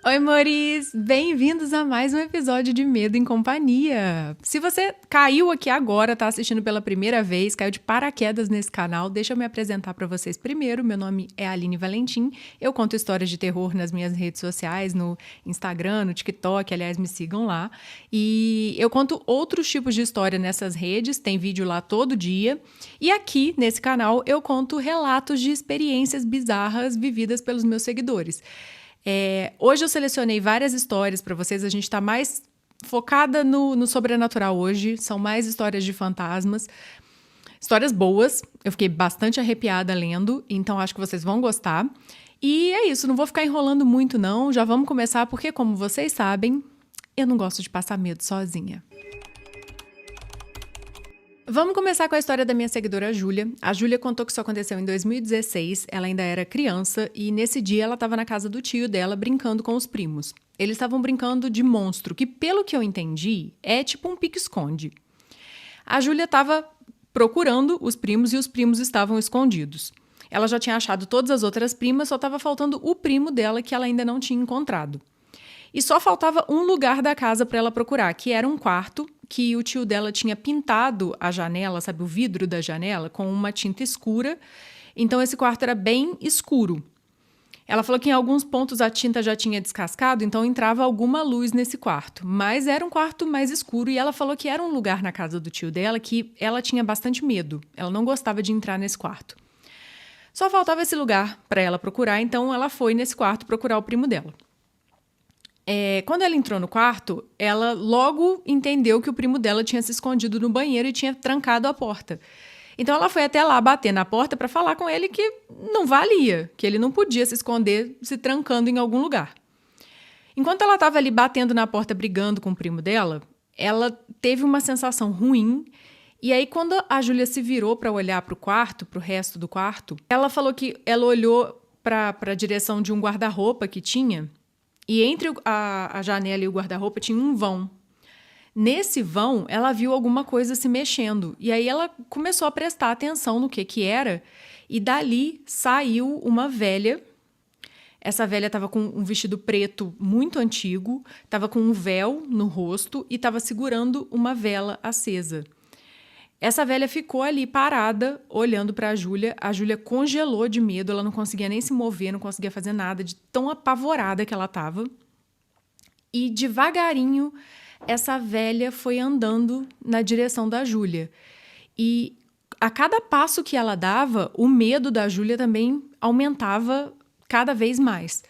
Oi, amores! Bem-vindos a mais um episódio de Medo em Companhia. Se você caiu aqui agora, tá assistindo pela primeira vez, caiu de paraquedas nesse canal, deixa eu me apresentar para vocês primeiro. Meu nome é Aline Valentim, eu conto histórias de terror nas minhas redes sociais, no Instagram, no TikTok, aliás, me sigam lá. E eu conto outros tipos de história nessas redes, tem vídeo lá todo dia. E aqui, nesse canal, eu conto relatos de experiências bizarras vividas pelos meus seguidores. Hoje eu selecionei várias histórias para vocês, a gente está mais focada no sobrenatural hoje, são mais histórias de fantasmas, histórias boas, eu fiquei bastante arrepiada lendo, então acho que vocês vão gostar. E é isso, não vou ficar enrolando muito não, já vamos começar porque, como vocês sabem, eu não gosto de passar medo sozinha. Vamos começar com a história da minha seguidora Júlia. A Júlia contou que isso aconteceu em 2016, ela ainda era criança e nesse dia ela estava na casa do tio dela brincando com os primos. Eles estavam brincando de monstro, que pelo que eu entendi é tipo um pique-esconde. A Júlia estava procurando os primos e os primos estavam escondidos. Ela já tinha achado todas as outras primas, só estava faltando o primo dela que ela ainda não tinha encontrado. E só faltava um lugar da casa para ela procurar, que era um quarto que o tio dela tinha pintado a janela, sabe, o vidro da janela, com uma tinta escura. Então, esse quarto era bem escuro. Ela falou que em alguns pontos a tinta já tinha descascado, então entrava alguma luz nesse quarto. Mas era um quarto mais escuro e ela falou que era um lugar na casa do tio dela que ela tinha bastante medo. Ela não gostava de entrar nesse quarto. Só faltava esse lugar para ela procurar, então ela foi nesse quarto procurar o primo dela. Quando ela entrou no quarto, ela logo entendeu que o primo dela tinha se escondido no banheiro e tinha trancado a porta. Então ela foi até lá bater na porta para falar com ele que não valia, que ele não podia se esconder se trancando em algum lugar. Enquanto ela estava ali batendo na porta, brigando com o primo dela, ela teve uma sensação ruim. E aí, quando a Júlia se virou para olhar para o quarto, para o resto do quarto, ela falou que ela olhou para a direção de um guarda-roupa que tinha. E entre a janela e o guarda-roupa tinha um vão. Nesse vão, ela viu alguma coisa se mexendo. E aí ela começou a prestar atenção no que era. E dali saiu uma velha. Essa velha estava com um vestido preto muito antigo, estava com um véu no rosto e estava segurando uma vela acesa. Essa velha ficou ali parada, olhando para a Júlia. A Júlia congelou de medo, ela não conseguia nem se mover, não conseguia fazer nada, de tão apavorada que ela estava. E devagarinho, essa velha foi andando na direção da Júlia. E a cada passo que ela dava, o medo da Júlia também aumentava cada vez mais.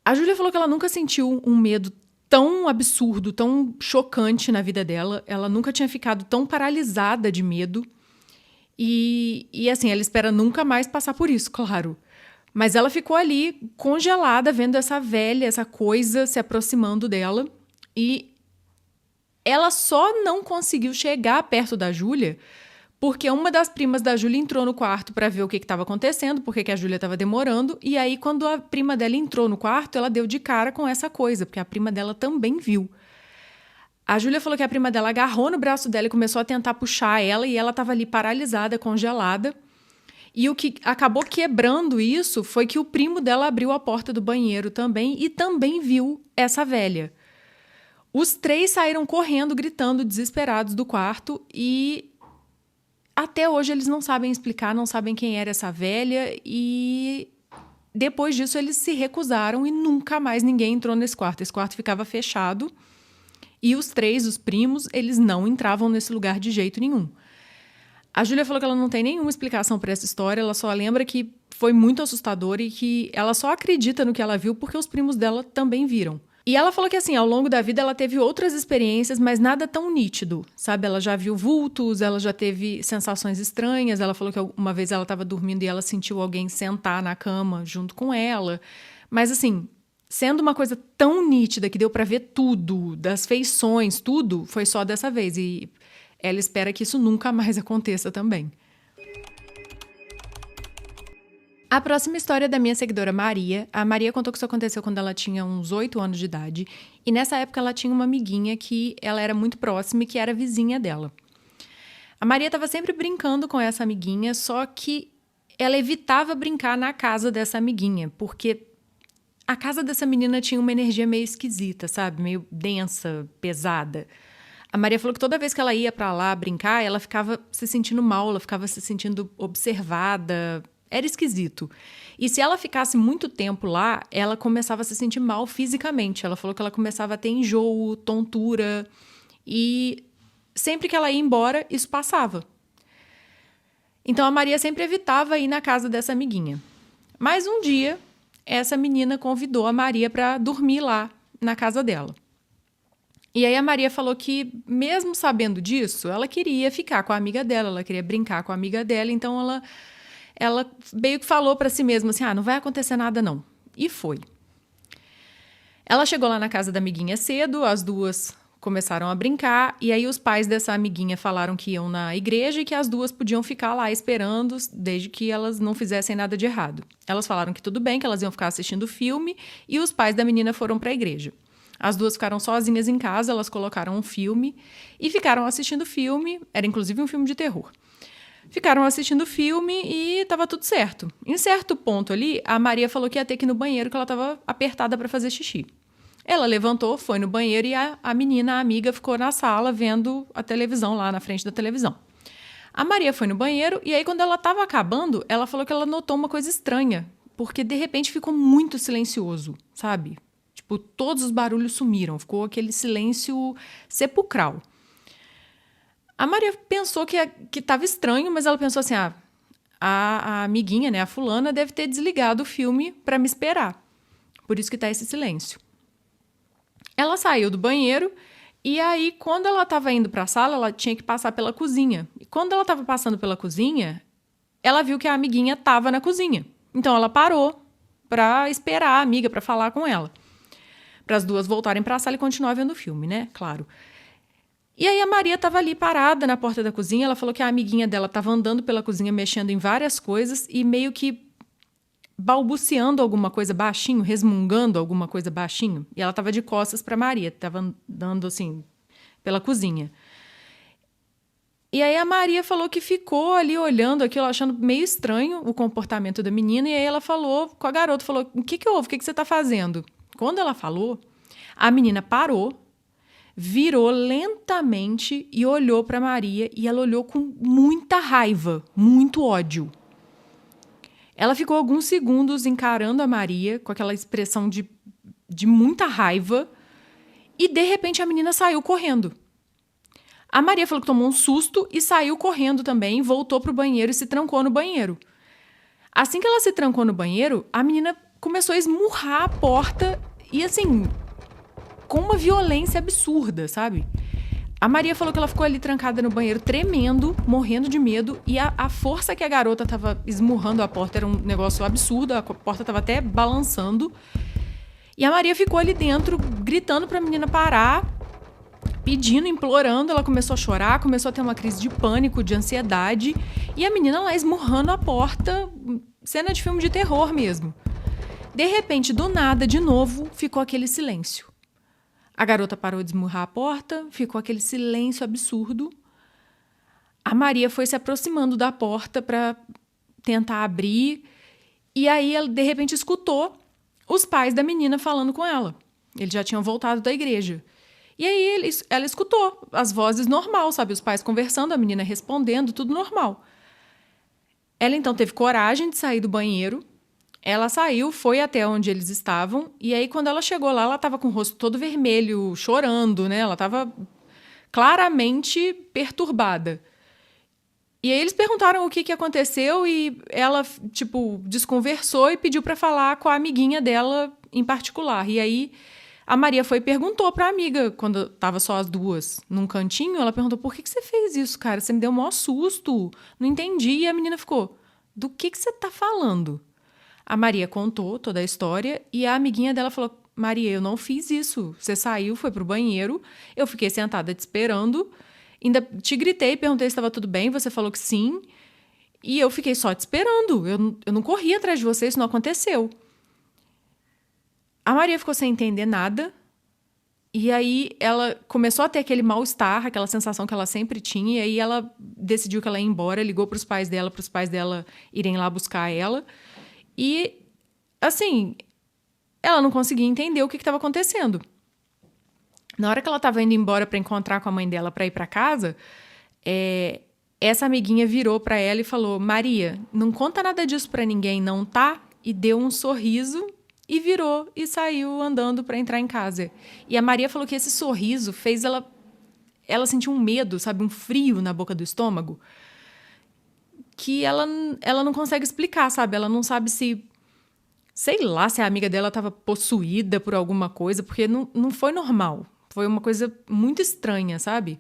A Júlia falou que ela nunca sentiu um medo tão absurdo, tão chocante na vida dela. Ela nunca tinha ficado tão paralisada de medo. E assim, ela espera nunca mais passar por isso, claro. Mas ela ficou ali congelada, vendo essa velha, essa coisa se aproximando dela. E ela só não conseguiu chegar perto da Júlia porque uma das primas da Júlia entrou no quarto para ver o que estava acontecendo, porque a Júlia estava demorando. E aí, quando a prima dela entrou no quarto, ela deu de cara com essa coisa, porque a prima dela também viu. A Júlia falou que a prima dela agarrou no braço dela e começou a tentar puxar ela, e ela estava ali paralisada, congelada. E o que acabou quebrando isso foi que o primo dela abriu a porta do banheiro também e também viu essa velha. Os três saíram correndo, gritando, desesperados do quarto e até hoje eles não sabem explicar, não sabem quem era essa velha e depois disso eles se recusaram e nunca mais ninguém entrou nesse quarto. Esse quarto ficava fechado e os três, os primos, eles não entravam nesse lugar de jeito nenhum. A Júlia falou que ela não tem nenhuma explicação para essa história, ela só lembra que foi muito assustador e que ela só acredita no que ela viu porque os primos dela também viram. E ela falou que, assim, ao longo da vida ela teve outras experiências, mas nada tão nítido, sabe? Ela já viu vultos, ela já teve sensações estranhas. Ela falou que uma vez ela estava dormindo e ela sentiu alguém sentar na cama junto com ela. Mas, assim, sendo uma coisa tão nítida que deu para ver tudo, das feições, tudo, foi só dessa vez. E ela espera que isso nunca mais aconteça também. A próxima história é da minha seguidora Maria. A Maria contou que isso aconteceu quando ela tinha uns 8 anos de idade. E nessa época ela tinha uma amiguinha que ela era muito próxima e que era vizinha dela. A Maria estava sempre brincando com essa amiguinha, só que ela evitava brincar na casa dessa amiguinha, porque A casa dessa menina tinha uma energia meio esquisita, sabe? Meio densa, pesada. A Maria falou que toda vez que ela ia pra lá brincar, ela ficava se sentindo mal, ela ficava se sentindo observada. Era esquisito. E se ela ficasse muito tempo lá, ela começava a se sentir mal fisicamente. Ela falou que ela começava a ter enjoo, tontura. E sempre que ela ia embora, isso passava. Então a Maria sempre evitava ir na casa dessa amiguinha. Mas um dia, essa menina convidou a Maria para dormir lá na casa dela. E aí a Maria falou que, mesmo sabendo disso, ela queria ficar com a amiga dela, ela queria brincar com a amiga dela, então ela meio que falou para si mesma assim, não vai acontecer nada não. E foi. Ela chegou lá na casa da amiguinha cedo, as duas começaram a brincar, e aí os pais dessa amiguinha falaram que iam na igreja e que as duas podiam ficar lá esperando, desde que elas não fizessem nada de errado. Elas falaram que tudo bem, que elas iam ficar assistindo filme, e os pais da menina foram para a igreja. As duas ficaram sozinhas em casa, elas colocaram um filme e ficaram assistindo filme, era inclusive um filme de terror. Ficaram assistindo filme e estava tudo certo. Em certo ponto ali, a Maria falou que ia ter que ir no banheiro, que ela estava apertada para fazer xixi. Ela levantou, foi no banheiro e a menina, a amiga, ficou na sala vendo a televisão lá na frente da televisão. A Maria foi no banheiro e aí quando ela estava acabando, ela falou que ela notou uma coisa estranha, porque de repente ficou muito silencioso, sabe? Tipo, todos os barulhos sumiram, ficou aquele silêncio sepulcral. A Maria pensou que estava estranho, mas ela pensou assim, a amiguinha, né, a fulana, deve ter desligado o filme para me esperar. Por isso que tá esse silêncio. Ela saiu do banheiro e aí, quando ela estava indo para a sala, ela tinha que passar pela cozinha. E quando ela estava passando pela cozinha, ela viu que a amiguinha estava na cozinha. Então, ela parou para esperar a amiga, para falar com ela. Para as duas voltarem para a sala e continuar vendo o filme, né? Claro. E aí a Maria estava ali parada na porta da cozinha. Ela falou que a amiguinha dela estava andando pela cozinha, mexendo em várias coisas e meio que balbuciando alguma coisa baixinho, resmungando alguma coisa baixinho. E ela estava de costas para Maria, estava andando assim pela cozinha. E aí a Maria falou que ficou ali olhando aquilo, achando meio estranho o comportamento da menina. E aí ela falou com a garota, falou, o que houve? O que você está fazendo? Quando ela falou, a menina parou, virou lentamente e olhou para Maria. E ela olhou com muita raiva, muito ódio. Ela ficou alguns segundos encarando a Maria com aquela expressão de muita raiva e, de repente, a menina saiu correndo. A Maria falou que tomou um susto e saiu correndo também, voltou para o banheiro e se trancou no banheiro. Assim que ela se trancou no banheiro, a menina começou a esmurrar a porta e, assim, com uma violência absurda, sabe? A Maria falou que ela ficou ali trancada no banheiro, tremendo, morrendo de medo. E a força que a garota estava esmurrando a porta era um negócio absurdo. A porta estava até balançando. E a Maria ficou ali dentro, gritando para a menina parar, pedindo, implorando. Ela começou a chorar, começou a ter uma crise de pânico, de ansiedade. E a menina lá esmurrando a porta, cena de filme de terror mesmo. De repente, do nada, de novo, ficou aquele silêncio. A garota parou de esmurrar a porta, ficou aquele silêncio absurdo. A Maria foi se aproximando da porta para tentar abrir. E aí, ela, de repente, escutou os pais da menina falando com ela. Eles já tinham voltado da igreja. E aí, ela escutou as vozes normal, sabe? Os pais conversando, a menina respondendo, tudo normal. Ela, então, teve coragem de sair do banheiro. Ela saiu, foi até onde eles estavam, e aí quando ela chegou lá, ela estava com o rosto todo vermelho, chorando, né? Ela estava claramente perturbada. E aí eles perguntaram o que aconteceu e ela, tipo, desconversou e pediu para falar com a amiguinha dela em particular. E aí a Maria foi e perguntou para a amiga, quando estava só as duas num cantinho, ela perguntou, por que você fez isso, cara? Você me deu o maior susto, não entendi. E a menina ficou, do que você tá falando? A Maria contou toda a história e a amiguinha dela falou, Maria, eu não fiz isso. Você saiu, foi pro banheiro, eu fiquei sentada te esperando, ainda te gritei, perguntei se estava tudo bem, você falou que sim, e eu fiquei só te esperando. Eu não corri atrás de você, isso não aconteceu. A Maria ficou sem entender nada e aí ela começou a ter aquele mal-estar, aquela sensação que ela sempre tinha, e aí ela decidiu que ela ia embora, ligou para os pais dela irem lá buscar ela. E, assim, ela não conseguia entender o que estava acontecendo. Na hora que ela estava indo embora para encontrar com a mãe dela para ir para casa, essa amiguinha virou para ela e falou: Maria, não conta nada disso para ninguém, não, tá? E deu um sorriso e virou e saiu andando para entrar em casa. E a Maria falou que esse sorriso fez ela sentir um medo, sabe, um frio na boca do estômago, que ela não consegue explicar, sabe? Ela não sabe se, sei lá, se a amiga dela estava possuída por alguma coisa, porque não foi normal. Foi uma coisa muito estranha, sabe?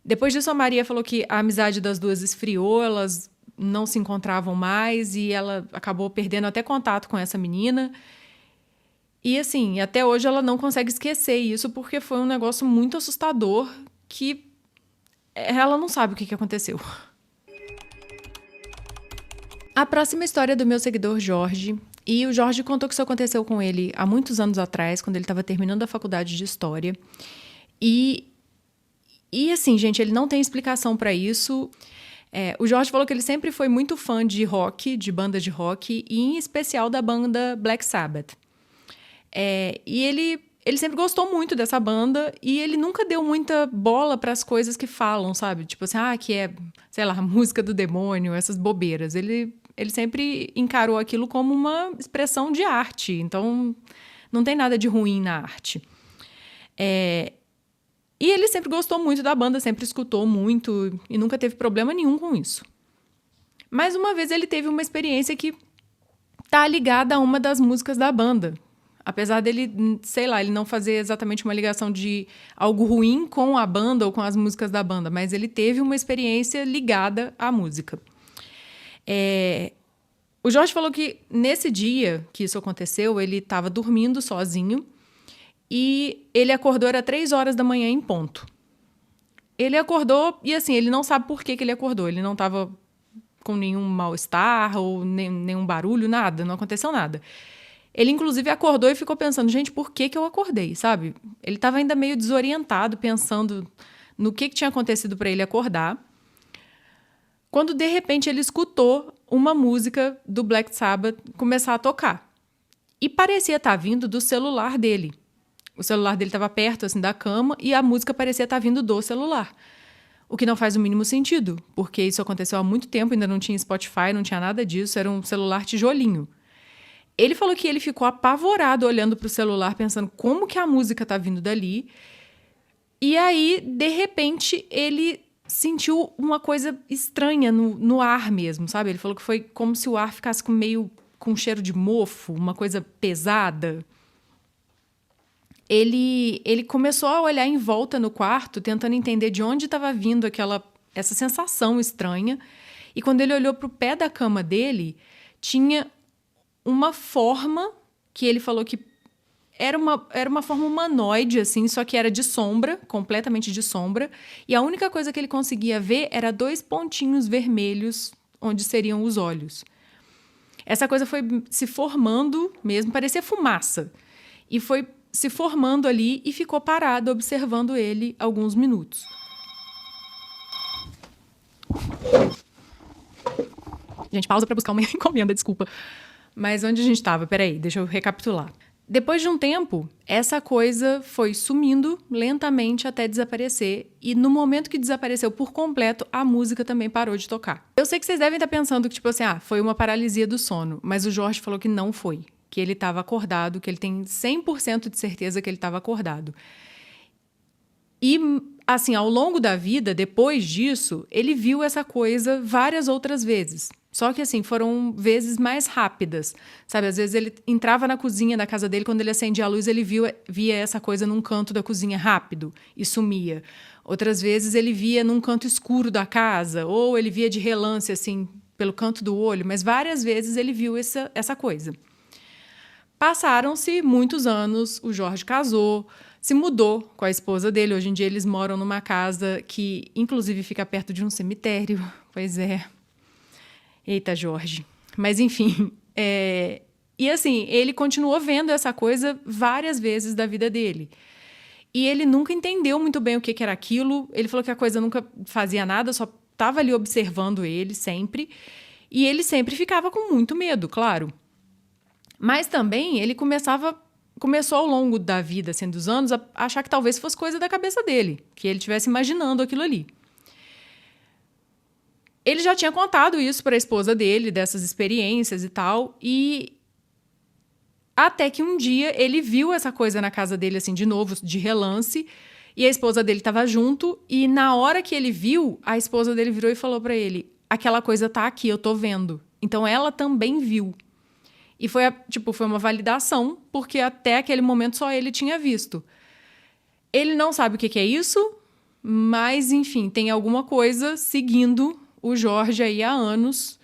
Depois disso, a Maria falou que a amizade das duas esfriou, elas não se encontravam mais e ela acabou perdendo até contato com essa menina. E, assim, até hoje ela não consegue esquecer isso porque foi um negócio muito assustador que ela não sabe o que aconteceu. A próxima história é do meu seguidor Jorge. E o Jorge contou que isso aconteceu com ele há muitos anos atrás, quando ele estava terminando a faculdade de História. E assim, gente, ele não tem explicação para isso. O Jorge falou que ele sempre foi muito fã de rock, de bandas de rock, e em especial da banda Black Sabbath. E ele sempre gostou muito dessa banda e ele nunca deu muita bola para as coisas que falam, sabe? Tipo assim, que é, sei lá, música do demônio, essas bobeiras. Ele sempre encarou aquilo como uma expressão de arte. Então, não tem nada de ruim na arte. E ele sempre gostou muito da banda, sempre escutou muito e nunca teve problema nenhum com isso. Mas uma vez ele teve uma experiência que tá ligada a uma das músicas da banda. Apesar dele, sei lá, ele não fazer exatamente uma ligação de algo ruim com a banda ou com as músicas da banda, mas ele teve uma experiência ligada à música. O Jorge falou que nesse dia que isso aconteceu, ele estava dormindo sozinho e ele acordou, era 3 horas da manhã em ponto. Ele acordou e, assim, ele não sabe por que ele acordou. Ele não estava com nenhum mal-estar ou nenhum barulho, nada, não aconteceu nada. Ele, inclusive, acordou e ficou pensando, gente, por que eu acordei, sabe? Ele estava ainda meio desorientado, pensando no que tinha acontecido para ele acordar, quando, de repente, ele escutou uma música do Black Sabbath começar a tocar. E parecia estar vindo do celular dele. O celular dele estava perto, assim, da cama e a música parecia estar vindo do celular. O que não faz o mínimo sentido, porque isso aconteceu há muito tempo, ainda não tinha Spotify, não tinha nada disso, era um celular tijolinho. Ele falou que ele ficou apavorado olhando para o celular, pensando como que a música está vindo dali. E aí, de repente, ele sentiu uma coisa estranha no ar mesmo, sabe? Ele falou que foi como se o ar ficasse com cheiro de mofo, uma coisa pesada. Ele começou a olhar em volta no quarto, tentando entender de onde estava vindo essa sensação estranha. E quando ele olhou para o pé da cama dele, tinha uma forma que ele falou que era uma forma humanoide, assim, só que era de sombra, completamente de sombra. E a única coisa que ele conseguia ver era 2 pontinhos vermelhos, onde seriam os olhos. Essa coisa foi se formando mesmo, parecia fumaça. E foi se formando ali e ficou parado observando ele alguns minutos. Gente, pausa para buscar uma encomenda, desculpa. Mas onde a gente estava? Peraí, deixa eu recapitular. Depois de um tempo, essa coisa foi sumindo lentamente até desaparecer. E no momento que desapareceu por completo, a música também parou de tocar. Eu sei que vocês devem estar pensando que, tipo assim, foi uma paralisia do sono. Mas o Jorge falou que não foi. Que ele estava acordado, que ele tem 100% de certeza que ele estava acordado. E, assim, ao longo da vida, depois disso, ele viu essa coisa várias outras vezes. Só que, assim, foram vezes mais rápidas, sabe? Às vezes ele entrava na cozinha da casa dele, quando ele acendia a luz, ele via essa coisa num canto da cozinha rápido e sumia. Outras vezes ele via num canto escuro da casa, ou ele via de relance, assim, pelo canto do olho, mas várias vezes ele viu essa coisa. Passaram-se muitos anos, o Jorge casou, se mudou com a esposa dele. Hoje em dia eles moram numa casa que, inclusive, fica perto de um cemitério. Pois é. Eita, Jorge. Mas, enfim. E, assim, ele continuou vendo essa coisa várias vezes da vida dele. E ele nunca entendeu muito bem o que era aquilo. Ele falou que a coisa nunca fazia nada, só estava ali observando ele sempre. E ele sempre ficava com muito medo, claro. Mas também ele começou ao longo da vida, assim, dos anos, a achar que talvez fosse coisa da cabeça dele, que ele estivesse imaginando aquilo ali. Ele já tinha contado isso para a esposa dele, dessas experiências e tal, e até que um dia ele viu essa coisa na casa dele, assim, de novo, de relance, e a esposa dele estava junto, e na hora que ele viu, a esposa dele virou e falou para ele: aquela coisa tá aqui, eu tô vendo. Então ela também viu. E foi uma validação, porque até aquele momento só ele tinha visto. Ele não sabe o que é isso, mas, enfim, tem alguma coisa seguindo o Jorge aí há anos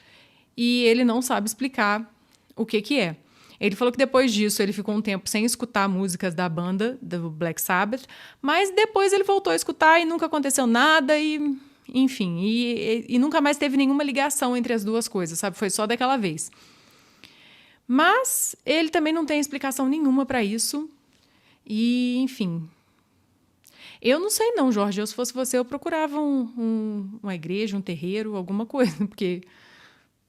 e ele não sabe explicar o que é. Ele falou que depois disso ele ficou um tempo sem escutar músicas da banda, do Black Sabbath, mas depois ele voltou a escutar e nunca aconteceu nada e, enfim, e nunca mais teve nenhuma ligação entre as duas coisas, sabe? Foi só daquela vez. Mas ele também não tem explicação nenhuma para isso e, enfim... Eu não sei não, Jorge. Se fosse você, eu procurava uma igreja, um terreiro, alguma coisa. Porque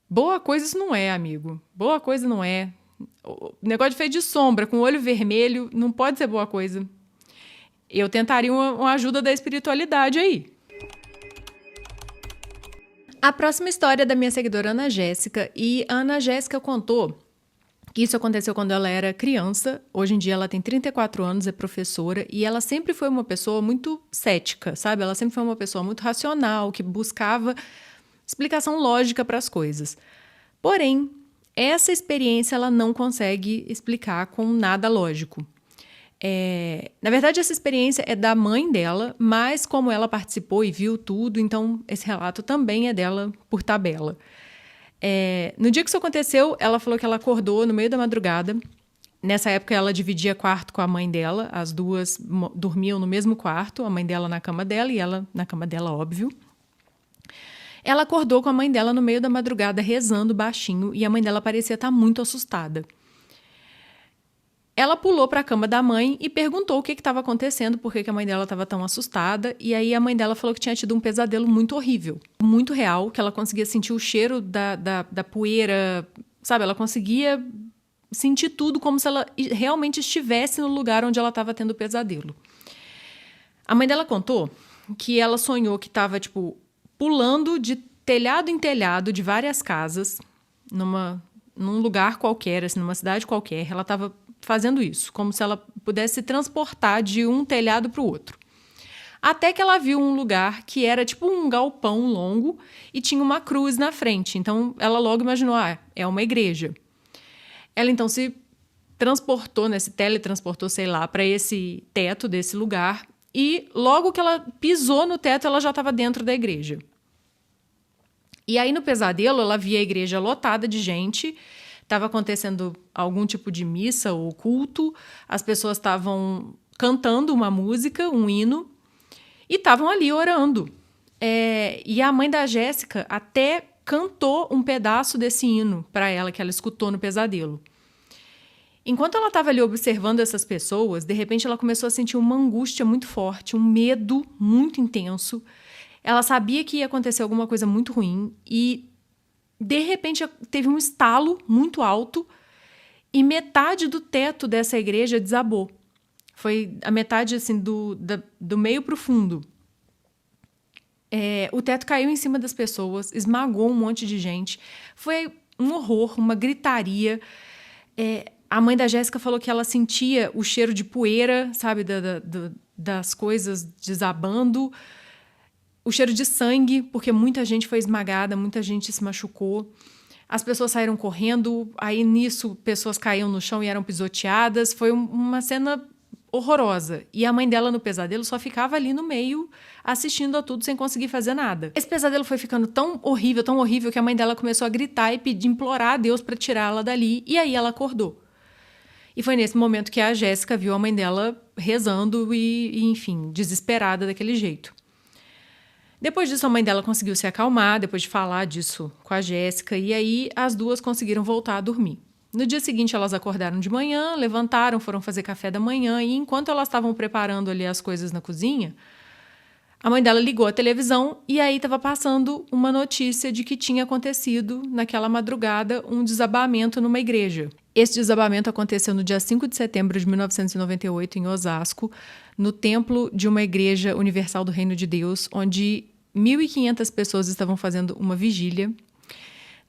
boa coisa isso não é, amigo. Boa coisa não é. O negócio de feito de sombra, com olho vermelho, não pode ser boa coisa. Eu tentaria uma ajuda da espiritualidade aí. A próxima história é da minha seguidora Ana Jéssica. E a Ana Jéssica contou que isso aconteceu quando ela era criança. Hoje em dia ela tem 34 anos, é professora, e ela sempre foi uma pessoa muito cética, sabe? Ela sempre foi uma pessoa muito racional, que buscava explicação lógica para as coisas. Porém, essa experiência ela não consegue explicar com nada lógico. Na verdade, essa experiência é da mãe dela, mas como ela participou e viu tudo, então esse relato também é dela por tabela. No dia que isso aconteceu, ela falou que ela acordou no meio da madrugada. Nessa época, ela dividia quarto com a mãe dela. As duas dormiam no mesmo quarto, a mãe dela na cama dela e ela na cama dela, óbvio. Ela acordou com a mãe dela no meio da madrugada, rezando baixinho, e a mãe dela parecia estar muito assustada. Ela pulou para a cama da mãe e perguntou o que estava acontecendo, por que a mãe dela estava tão assustada. E aí a mãe dela falou que tinha tido um pesadelo muito horrível, muito real, que ela conseguia sentir o cheiro da poeira, sabe? Ela conseguia sentir tudo como se ela realmente estivesse no lugar onde ela estava tendo o pesadelo. A mãe dela contou que ela sonhou que estava, pulando de telhado em telhado de várias casas, num lugar qualquer, assim, numa cidade qualquer. Ela estava fazendo isso, como se ela pudesse se transportar de um telhado para o outro. Até que ela viu um lugar que era tipo um galpão longo e tinha uma cruz na frente. Então, ela logo imaginou, é uma igreja. Ela, então, se teletransportou, sei lá, para esse teto desse lugar. E logo que ela pisou no teto, ela já estava dentro da igreja. E aí, no pesadelo, ela via a igreja lotada de gente. Estava acontecendo algum tipo de missa ou culto, as pessoas estavam cantando uma música, um hino, e estavam ali orando. E a mãe da Jéssica até cantou um pedaço desse hino para ela, que ela escutou no pesadelo. Enquanto ela estava ali observando essas pessoas, de repente ela começou a sentir uma angústia muito forte, um medo muito intenso. Ela sabia que ia acontecer alguma coisa muito ruim e de repente, teve um estalo muito alto e metade do teto dessa igreja desabou. Foi a metade, assim, do meio para o fundo. O teto caiu em cima das pessoas, esmagou um monte de gente. Foi um horror, uma gritaria. A mãe da Jéssica falou que ela sentia o cheiro de poeira, sabe, das coisas desabando. O cheiro de sangue, porque muita gente foi esmagada, muita gente se machucou. As pessoas saíram correndo, aí nisso pessoas caíam no chão e eram pisoteadas. Foi uma cena horrorosa. E a mãe dela no pesadelo só ficava ali no meio, assistindo a tudo sem conseguir fazer nada. Esse pesadelo foi ficando tão horrível, que a mãe dela começou a gritar e implorar a Deus para tirá-la dali. E aí ela acordou. E foi nesse momento que a Jéssica viu a mãe dela rezando e, enfim, desesperada daquele jeito. Depois disso, a mãe dela conseguiu se acalmar, depois de falar disso com a Jéssica, e aí as duas conseguiram voltar a dormir. No dia seguinte, elas acordaram de manhã, levantaram, foram fazer café da manhã, e enquanto elas estavam preparando ali as coisas na cozinha, A mãe dela ligou a televisão e aí estava passando uma notícia de que tinha acontecido naquela madrugada um desabamento numa igreja. Esse desabamento aconteceu no dia 5 de setembro de 1998 em Osasco, no templo de uma igreja universal do Reino de Deus, onde 1.500 pessoas estavam fazendo uma vigília.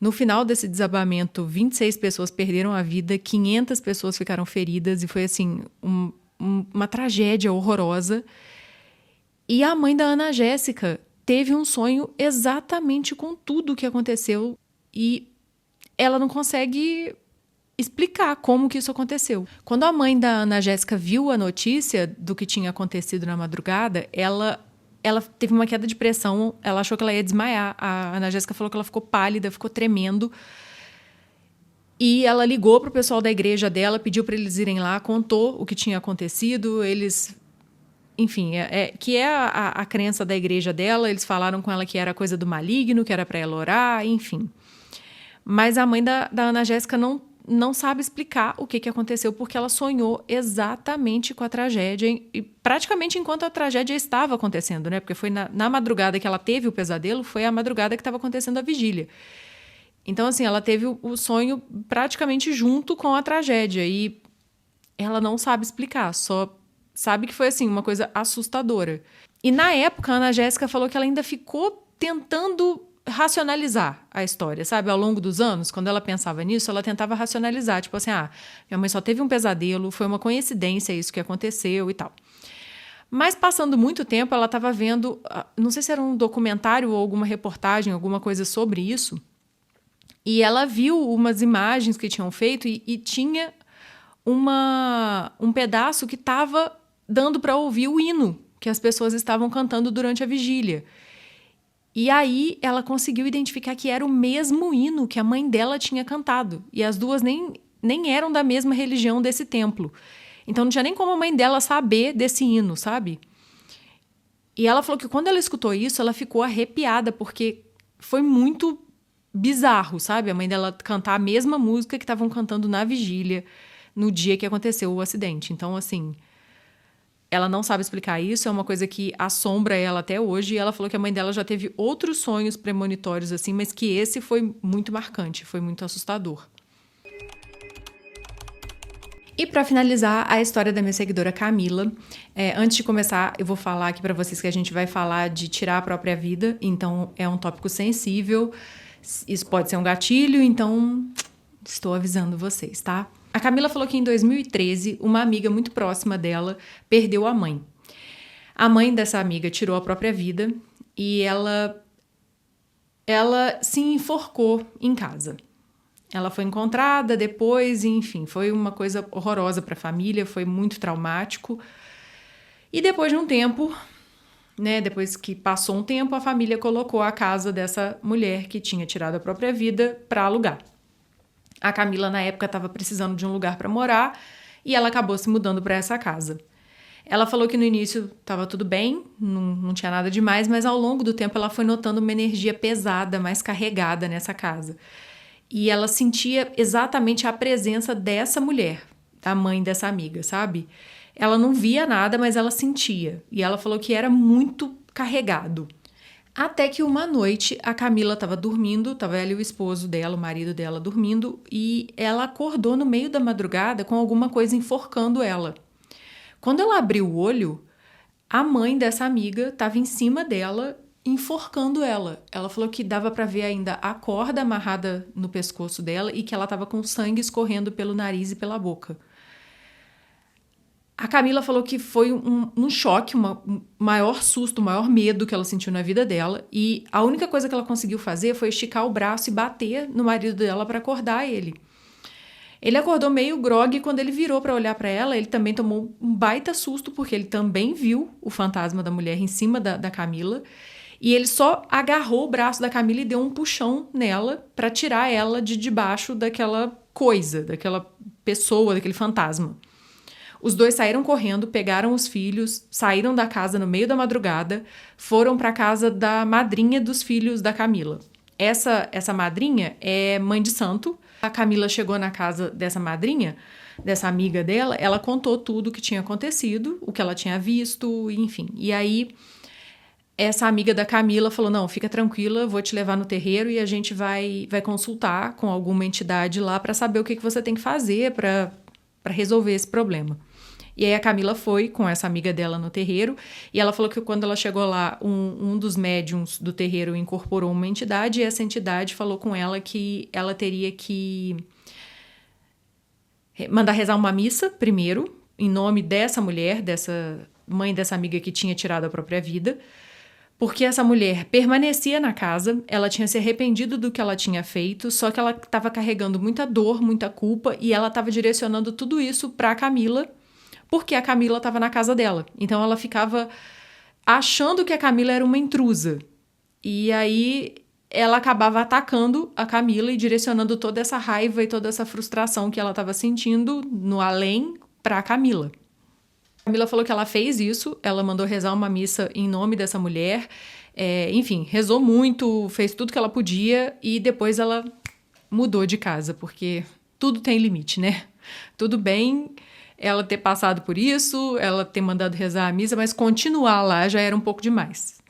No final desse desabamento, 26 pessoas perderam a vida, 500 pessoas ficaram feridas e foi assim uma tragédia horrorosa. E a mãe da Ana Jéssica teve um sonho exatamente com tudo o que aconteceu e ela não consegue explicar como que isso aconteceu. Quando a mãe da Ana Jéssica viu a notícia do que tinha acontecido na madrugada, ela teve uma queda de pressão, ela achou que ela ia desmaiar. A Ana Jéssica falou que ela ficou pálida, ficou tremendo. E ela ligou para o pessoal da igreja dela, pediu para eles irem lá, contou o que tinha acontecido. Eles, enfim, que é a crença da igreja dela. Eles falaram com ela que era coisa do maligno, que era para ela orar, enfim. Mas a mãe da Ana Jéssica não sabe explicar o que aconteceu, porque ela sonhou exatamente com a tragédia, e praticamente enquanto a tragédia estava acontecendo, né? Porque foi na madrugada que ela teve o pesadelo, foi a madrugada que estava acontecendo a vigília. Então, assim, ela teve o sonho praticamente junto com a tragédia, e ela não sabe explicar, só sabe que foi, assim, uma coisa assustadora. E na época, a Ana Jéssica falou que ela ainda ficou tentando racionalizar a história, sabe? Ao longo dos anos, quando ela pensava nisso, ela tentava racionalizar, tipo assim, minha mãe só teve um pesadelo, foi uma coincidência isso que aconteceu e tal. Mas passando muito tempo, ela estava vendo, não sei se era um documentário ou alguma reportagem, alguma coisa sobre isso, e ela viu umas imagens que tinham feito e tinha um pedaço que estava dando para ouvir o hino que as pessoas estavam cantando durante a vigília. E aí ela conseguiu identificar que era o mesmo hino que a mãe dela tinha cantado. E as duas nem eram da mesma religião desse templo. Então não tinha nem como a mãe dela saber desse hino, sabe? E ela falou que quando ela escutou isso, ela ficou arrepiada, porque foi muito bizarro, sabe? A mãe dela cantar a mesma música que estavam cantando na vigília, no dia que aconteceu o acidente. Então, assim, ela não sabe explicar isso, é uma coisa que assombra ela até hoje, e ela falou que a mãe dela já teve outros sonhos premonitórios assim, mas que esse foi muito marcante, foi muito assustador. E para finalizar a história da minha seguidora Camila, antes de começar, eu vou falar aqui para vocês que a gente vai falar de tirar a própria vida, então é um tópico sensível, isso pode ser um gatilho, então estou avisando vocês, tá? A Camila falou que em 2013, uma amiga muito próxima dela perdeu a mãe. A mãe dessa amiga tirou a própria vida e ela se enforcou em casa. Ela foi encontrada depois, e, enfim, foi uma coisa horrorosa para a família, foi muito traumático. E depois de um tempo, né, depois que passou um tempo, a família colocou a casa dessa mulher que tinha tirado a própria vida para alugar. A Camila, na época, estava precisando de um lugar para morar e ela acabou se mudando para essa casa. Ela falou que no início estava tudo bem, não tinha nada demais, mas ao longo do tempo ela foi notando uma energia pesada, mais carregada nessa casa. E ela sentia exatamente a presença dessa mulher, da mãe dessa amiga, sabe? Ela não via nada, mas ela sentia. E ela falou que era muito carregado. Até que uma noite a Camila estava dormindo, estava ela e o esposo dela, o marido dela, dormindo, e ela acordou no meio da madrugada com alguma coisa enforcando ela. Quando ela abriu o olho, a mãe dessa amiga estava em cima dela, enforcando ela. Ela falou que dava para ver ainda a corda amarrada no pescoço dela e que ela estava com sangue escorrendo pelo nariz e pela boca. A Camila falou que foi um choque, um maior susto, o maior medo que ela sentiu na vida dela. E a única coisa que ela conseguiu fazer foi esticar o braço e bater no marido dela para acordar ele. Ele acordou meio grogue e quando ele virou para olhar para ela, ele também tomou um baita susto, porque ele também viu o fantasma da mulher em cima da Camila. E ele só agarrou o braço da Camila e deu um puxão nela para tirar ela de debaixo daquela coisa, daquela pessoa, daquele fantasma. Os dois saíram correndo, pegaram os filhos, saíram da casa no meio da madrugada, foram para a casa da madrinha dos filhos da Camila. Essa madrinha é mãe de santo. A Camila chegou na casa dessa madrinha, dessa amiga dela, ela contou tudo o que tinha acontecido, o que ela tinha visto, enfim. E aí essa amiga da Camila falou, não, fica tranquila, vou te levar no terreiro e a gente vai consultar com alguma entidade lá para saber o que você tem que fazer para resolver esse problema. E aí a Camila foi com essa amiga dela no terreiro e ela falou que quando ela chegou lá, um dos médiuns do terreiro incorporou uma entidade e essa entidade falou com ela que ela teria que mandar rezar uma missa primeiro, em nome dessa mulher, dessa mãe dessa amiga que tinha tirado a própria vida, porque essa mulher permanecia na casa, ela tinha se arrependido do que ela tinha feito, só que ela estava carregando muita dor, muita culpa e ela estava direcionando tudo isso para a Camila, porque a Camila estava na casa dela. Então ela ficava achando que a Camila era uma intrusa. E aí ela acabava atacando a Camila e direcionando toda essa raiva e toda essa frustração que ela estava sentindo no além para a Camila. A Camila falou que ela fez isso, ela mandou rezar uma missa em nome dessa mulher, enfim, rezou muito, fez tudo que ela podia e depois ela mudou de casa, porque tudo tem limite, né? Tudo bem ela ter passado por isso, ela ter mandado rezar a missa, mas continuar lá já era um pouco demais.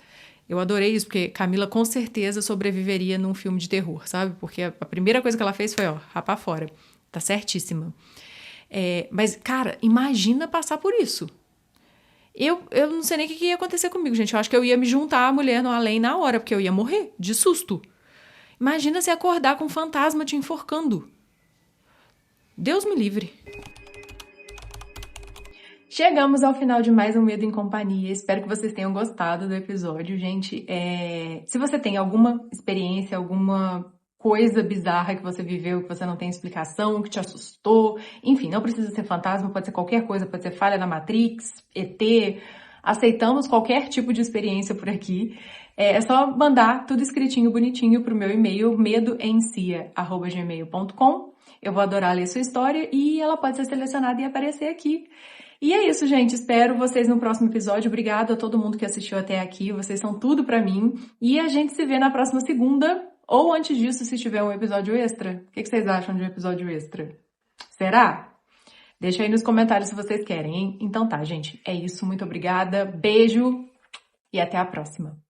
Eu adorei isso, porque Camila com certeza sobreviveria num filme de terror, sabe? Porque a primeira coisa que ela fez foi, rapar fora. Tá certíssima. Mas, cara, imagina passar por isso. Eu não sei nem o que ia acontecer comigo, gente. Eu acho que eu ia me juntar à mulher no além na hora, porque eu ia morrer de susto. Imagina se acordar com um fantasma te enforcando. Deus me livre. Chegamos ao final de mais um Medo em Companhia. Espero que vocês tenham gostado do episódio, gente. Se você tem alguma experiência, alguma coisa bizarra que você viveu, que você não tem explicação, que te assustou, enfim, não precisa ser fantasma, pode ser qualquer coisa, pode ser falha na Matrix, ET, aceitamos qualquer tipo de experiência por aqui. É só mandar tudo escritinho, bonitinho pro meu e-mail, medoemcia@gmail.com. Eu vou adorar ler sua história e ela pode ser selecionada e aparecer aqui. E é isso, gente. Espero vocês no próximo episódio. Obrigado a todo mundo que assistiu até aqui. Vocês são tudo pra mim. E a gente se vê na próxima segunda. Ou antes disso, se tiver um episódio extra. O que vocês acham de um episódio extra? Será? Deixa aí nos comentários se vocês querem, hein? Então tá, gente. É isso. Muito obrigada. Beijo. E até a próxima.